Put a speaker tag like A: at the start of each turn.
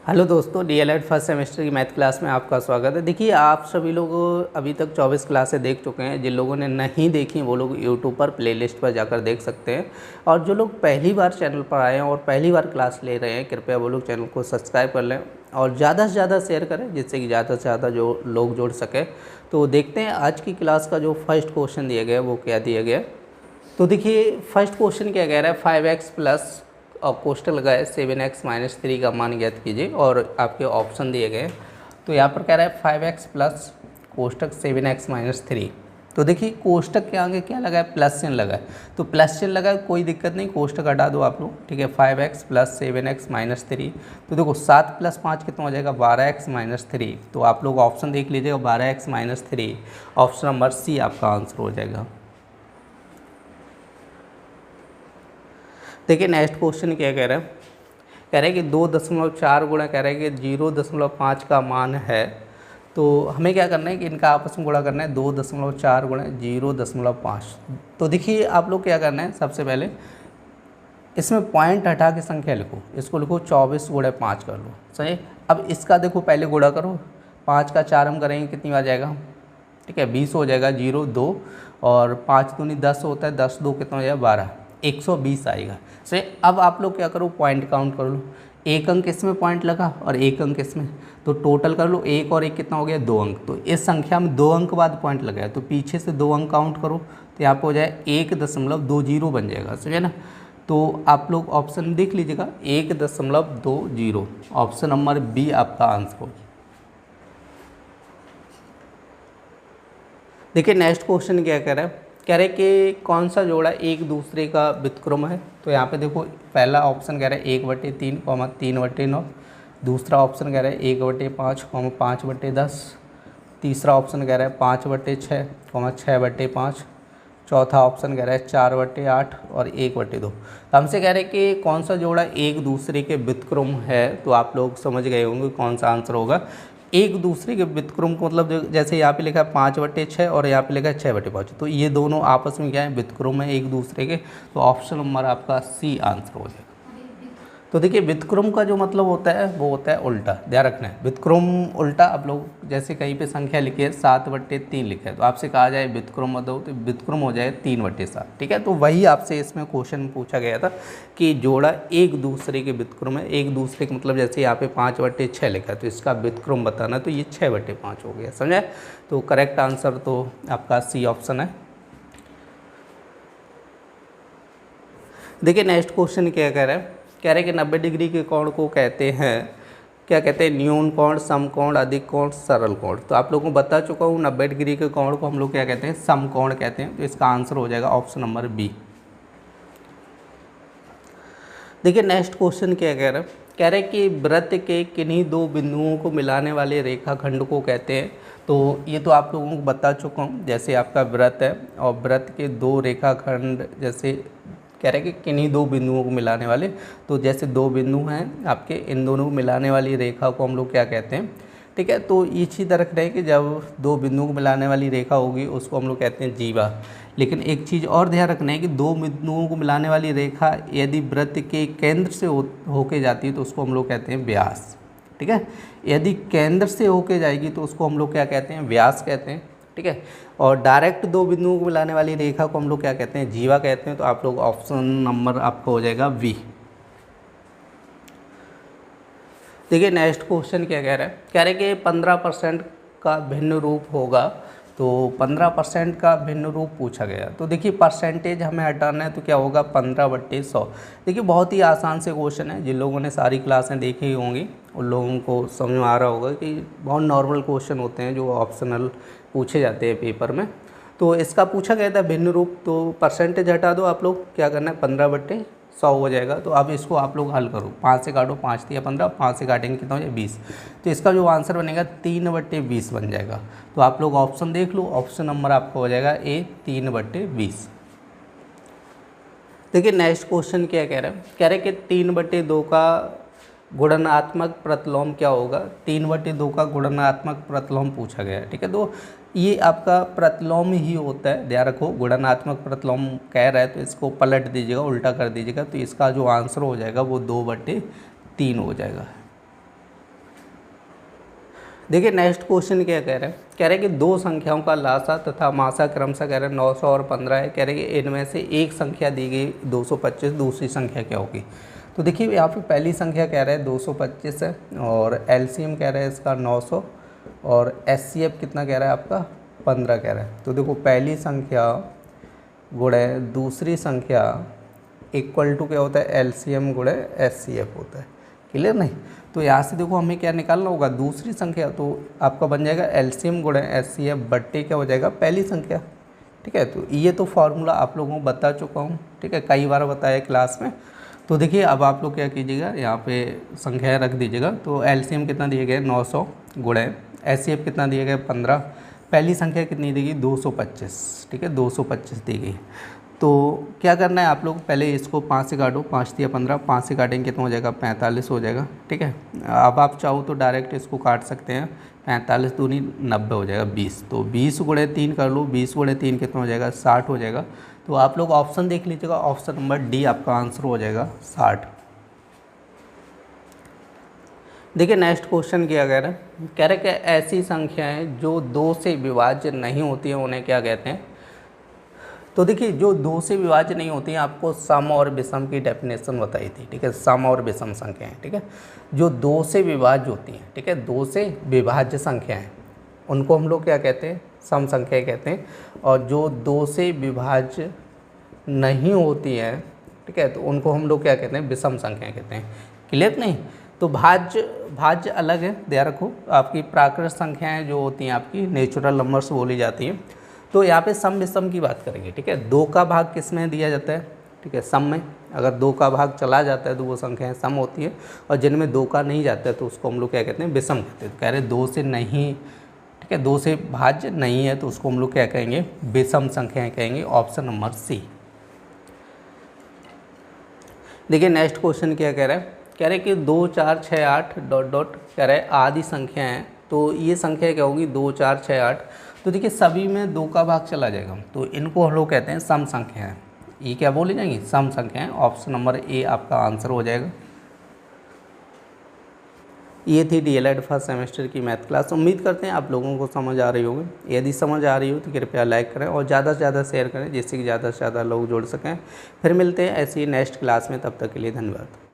A: Hello दोस्तों, DElEd first semester की math class में आपका स्वागत है। देखिए, आप सभी लोग अभी तक 24 क्लासें देख चुके हैं। जिन लोगों ने नहीं देखी वो लोग यूट्यूब पर प्लेलिस्ट पर जाकर देख सकते हैं। और जो लोग पहली बार चैनल पर आए हैं और पहली बार क्लास ले रहे हैं, कृपया वो लोग चैनल को सब्सक्राइब कर लें और ज़्यादा से ज़्यादा शेयर करें, जिससे कि ज़्यादा से ज़्यादा जो लोग जुड़ सकें। तो देखते हैं आज की क्लास का जो फर्स्ट क्वेश्चन दिया गया है वो क्या दिया गया है। तो देखिए, फर्स्ट क्वेश्चन क्या कह रहा है, 5x प्लस और कोष्टक लगाए 7x-3 का मान ज्ञात कीजिए और आपके ऑप्शन दिए गए। तो यहाँ पर कह रहा है 5x प्लस कोष्टक 7x-3। तो देखिए, कोष्टक के आगे क्या लगा है, प्लस चिन्ह लगा है। तो प्लस चिन्ह लगा है, कोई दिक्कत नहीं, कोष्टक हटा दो आप लोग, ठीक है। 5x plus 7x-3। तो देखो 7 + 5 कितना हो जाएगा, 12x-3। तो आप लोग ऑप्शन देख लीजिएगा, 12x-3, ऑप्शन नंबर सी आपका आंसर हो जाएगा। देखिए, नेक्स्ट क्वेश्चन क्या कह रहा है, कह रहा है कि 2.4 गुणा, कह रहा है कि 0.5 का मान है। तो हमें क्या करना है कि इनका आपस में गुणा करना है, 2.4 गुणा 0.5। तो देखिए, आप लोग क्या करना है, सबसे पहले इसमें पॉइंट हटा के संख्या लिखो, इसको लिखो 24 गुणा 5 कर लो, सही। अब इसका देखो पहले गुणा करो, 5 का 4 हम करेंगे कितनी बार जाएगा, ठीक है, 20 हो जाएगा, 0 2 और 5 दूनी 10 होता है, 10 2 कितना हो जाएगा, 12, 120 आएगा, सही। अब आप लोग क्या करो, पॉइंट काउंट कर लो, एक अंक इसमें पॉइंट लगा और एक अंक इसमें, तो टोटल कर लो, एक और एक कितना हो गया, 2 अंक। तो इस संख्या में 2 अंक बाद पॉइंट लगा है, तो पीछे से 2 अंक काउंट करो, तो यहाँ पर हो जाए 1.20 बन जाएगा, समझे ना। तो आप लोग ऑप्शन देख लीजिएगा, 1.20, ऑप्शन नंबर बी आपका आंसर होगा। देखिए, नेक्स्ट क्वेश्चन क्या कह रहा है, कह रहे कि कौन सा जोड़ा एक दूसरे का व्युत्क्रम है। तो यहाँ पे देखो, पहला ऑप्शन कह रहा है 1/3, 3/9। दूसरा ऑप्शन कह रहा है 1/5, 5/10। तीसरा ऑप्शन कह रहा है 5/6, 6/5। चौथा ऑप्शन कह रहा है 4/8 और 1/2। तो हमसे कह रहे हैं कि कौन सा जोड़ा एक दूसरे के व्युत्क्रम है। तो आप लोग समझ गए होंगे कौन सा आंसर होगा। एक दूसरे के व्युत्क्रम को मतलब जैसे यहाँ पे लिखा है 5/6 और यहाँ पे लिखा है 6/5, तो ये दोनों आपस में क्या है, व्युत्क्रम है एक दूसरे के। तो ऑप्शन नंबर आपका सी आंसर हो जाएगा। तो देखिए, व्युत्क्रम का जो मतलब होता है वो होता है उल्टा, ध्यान रखना है। व्युत्क्रम उल्टा, आप लोग जैसे कहीं पे संख्या लिखी है 7/3 लिखा है, तो आपसे कहा जाए व्युत्क्रम मत दो, तो व्युत्क्रम हो जाए 3/7, ठीक है। तो वही आपसे इसमें क्वेश्चन पूछा गया था कि जोड़ा एक दूसरे के व्युत्क्रम है। एक दूसरे के मतलब जैसे यहाँ पे 5/6 लिखा है, तो इसका व्युत्क्रम बताना, तो ये 6/5 हो गया, समझे। तो करेक्ट आंसर तो आपका सी ऑप्शन है। देखिए, नेक्स्ट क्वेश्चन क्या कह रहा है, कह रहे हैं कि 90 डिग्री के कोण को कहते हैं, क्या कहते हैं, न्यून कोण, समकोण, अधिक कोण, सरल कोण। तो आप लोगों को बता चुका हूँ, 90 डिग्री के कोण को हम लोग क्या कहते हैं, समकोण कहते हैं। तो इसका आंसर हो जाएगा ऑप्शन नंबर बी। देखिए, नेक्स्ट क्वेश्चन क्या कह रहा है, कह रहे हैं कि वृत्त के किन्हीं दो बिंदुओं को मिलाने वाले रेखाखंड को कहते हैं। तो ये तो आप लोगों को बता चुका हूँ, जैसे आपका वृत्त है और वृत्त के दो रेखाखंड, जैसे कह रहे हैं कि किन्हीं दो बिंदुओं को मिलाने वाले, तो जैसे दो बिंदु हैं आपके, इन दोनों को मिलाने वाली रेखा को हम लोग क्या कहते हैं, ठीक है। तो ये चीज़ रख रहे हैं कि जब दो बिंदुओं को मिलाने वाली रेखा होगी उसको हम लोग कहते हैं जीवा। लेकिन एक चीज़ और ध्यान रखना है कि दो बिंदुओं को मिलाने वाली रेखा यदि वृत्त के केंद्र से होके जाती है तो उसको हम लोग कहते हैं व्यास, ठीक है। यदि केंद्र से होके जाएगी तो उसको हम लोग क्या कहते हैं, व्यास कहते हैं, ठीक है। और डायरेक्ट दो बिंदुओं को मिलाने वाली रेखा को हम लोग क्या कहते हैं, जीवा कहते हैं। तो आप लोग ऑप्शन नंबर आपका हो जाएगा वी। देखिए, नेक्स्ट क्वेश्चन क्या कह रहा है, कह रहे हैं कि 15% का भिन्न रूप होगा। तो 15% का भिन्न रूप पूछा गया। तो देखिए, परसेंटेज हमें हटाना है, तो क्या होगा, 15/100। देखिए, बहुत ही आसान से क्वेश्चन है, जिन लोगों ने सारी क्लासें देखी होंगी उन लोगों को समझ में आ रहा होगा कि बहुत नॉर्मल क्वेश्चन होते हैं जो ऑप्शनल पूछे जाते हैं पेपर में। तो इसका पूछा गया था भिन्न रूप, तो परसेंटेज हटा दो, आप लोग क्या करना है, 15/100 हो जाएगा। तो अब इसको आप लोग हल करो, 5 से काटो, 5 × 15, 5 से काटेंगे कितना हो जाए, 20। तो इसका जो आंसर बनेगा 3/20 बन जाएगा। तो आप लोग ऑप्शन देख लो, ऑप्शन नंबर आपका हो जाएगा ए, 3/20। देखिए, नेक्स्ट क्वेश्चन क्या कह रहा है, कह रहे हैं कि 3/2 का गुणनात्मक प्रतिलोम क्या होगा। 3/2 का गुणनात्मक प्रतिलोम पूछा गया है, ठीक है। तो ये आपका प्रतिलोम ही होता है, ध्यान रखो, गुणनात्मक प्रतिलोम कह रहा है तो इसको पलट दीजिएगा, उल्टा कर दीजिएगा। तो इसका जो आंसर हो जाएगा वो 2/3 हो जाएगा। देखिए नेक्स्ट क्वेश्चन क्या कह रहे हैं कि दो संख्याओं का लासा तथा मासा क्रमशः कह रहे हैं 900 और 15 है। कह रहे हैं कि इनमें से एक संख्या दी गई 225, दूसरी संख्या क्या होगी। तो देखिए यहाँ पे पहली संख्या कह रहे हैं 225 है और एलसीएम कह रहे हैं इसका 900 और एचसीएफ कितना कह रहा है आपका 15 कह रहा है। तो देखो पहली संख्या गुणे दूसरी संख्या इक्वल टू क्या होता है एलसीएम गुणे एचसीएफ होता है। क्लियर नहीं। तो यहाँ से देखो हमें क्या निकालना होगा दूसरी संख्या, तो आपका बन जाएगा एलसीएम गुणे एचसीएफ बट्टे क्या हो जाएगा पहली संख्या। ठीक है, तो ये तो फार्मूला आप लोगों को बता चुका हूँ। ठीक है, कई बार बताया क्लास में। तो देखिए अब आप लोग क्या कीजिएगा यहाँ पे संख्याएँ रख दीजिएगा। तो एलसीएम कितना दिए गए 900 गुणे एचसीएफ कितना दिए गए 15, पहली संख्या कितनी दी गई 225। ठीक है, 225 दी गई। तो क्या करना है आप लोग पहले इसको 5 से काटो, 5 दिया 15, 5 से काटेंगे कितना हो जाएगा 45 हो जाएगा। ठीक है, अब आप चाहो तो डायरेक्ट इसको काट सकते हैं, 45 दूनी 90 हो जाएगा 20। तो 20 गुणे 3 कर लो, 20 गुणे 3 कितना हो जाएगा 60 हो जाएगा। तो आप लोग ऑप्शन देख लीजिएगा, ऑप्शन नंबर डी आपका आंसर हो जाएगा 60। देखिए नेक्स्ट क्वेश्चन क्या कह रहा है, कह रहे कि ऐसी संख्याएं जो 2 से विभाज्य नहीं होती हैं उन्हें क्या कहते हैं। तो देखिए जो 2 से विभाज्य नहीं होती हैं, आपको सम और विषम की डेफिनेशन बताई थी। ठीक है, सम और विषम संख्याएं। ठीक है, जो 2 से विभाज्य होती हैं, ठीक है, 2 से विभाज्य संख्याएं उनको हम लोग क्या कहते हैं सम संख्याएं कहते हैं। और जो 2 से विभाज्य नहीं होती हैं, ठीक है, तो उनको हम लोग क्या कहते हैं विषम संख्याएं कहते हैं। क्लियर नहीं। तो भाज्य अलग है, ध्यान रखो। आपकी प्राकृत संख्याएं जो होती हैं आपकी नेचुरल नंबर्स बोली जाती हैं। तो यहाँ पे सम विषम की बात करेंगे। ठीक है, 2 का भाग किस में दिया जाता है, ठीक है, सम में। अगर 2 का भाग चला जाता है तो वो संख्याएं सम होती है, और जिनमें 2 का नहीं जाता है तो उसको हम लोग क्या कहते हैं विषम कहते हैं। तो कह रहे 2 से नहीं, ठीक है, 2 से भाज्य नहीं है तो उसको हम लोग क्या कहेंगे विषम संख्याएं कहेंगे। Option number C. देखिए नेक्स्ट क्वेश्चन क्या कह रहा है, कह रहे कि 2 4 6 8 डॉट डॉट कह रहे आदि संख्या हैं। तो ये संख्या क्या होगी 2 4 6 8। तो देखिए सभी में 2 का भाग चला जाएगा, तो इनको हम लोग कहते हैं सम संख्या है। ये क्या बोली जाएंगी सम संख्या है। ऑप्शन नंबर ए आपका आंसर हो जाएगा। ये थी डीएलएड फर्स्ट सेमेस्टर की मैथ क्लास। उम्मीद करते हैं आप लोगों को समझ आ रही होगी। यदि समझ आ रही हो तो कृपया लाइक करें और ज़्यादा से ज़्यादा शेयर करें, जिससे कि ज़्यादा से ज़्यादा लोग जुड़ सकें। फिर मिलते हैं ऐसी नेक्स्ट क्लास में, तब तक के लिए धन्यवाद।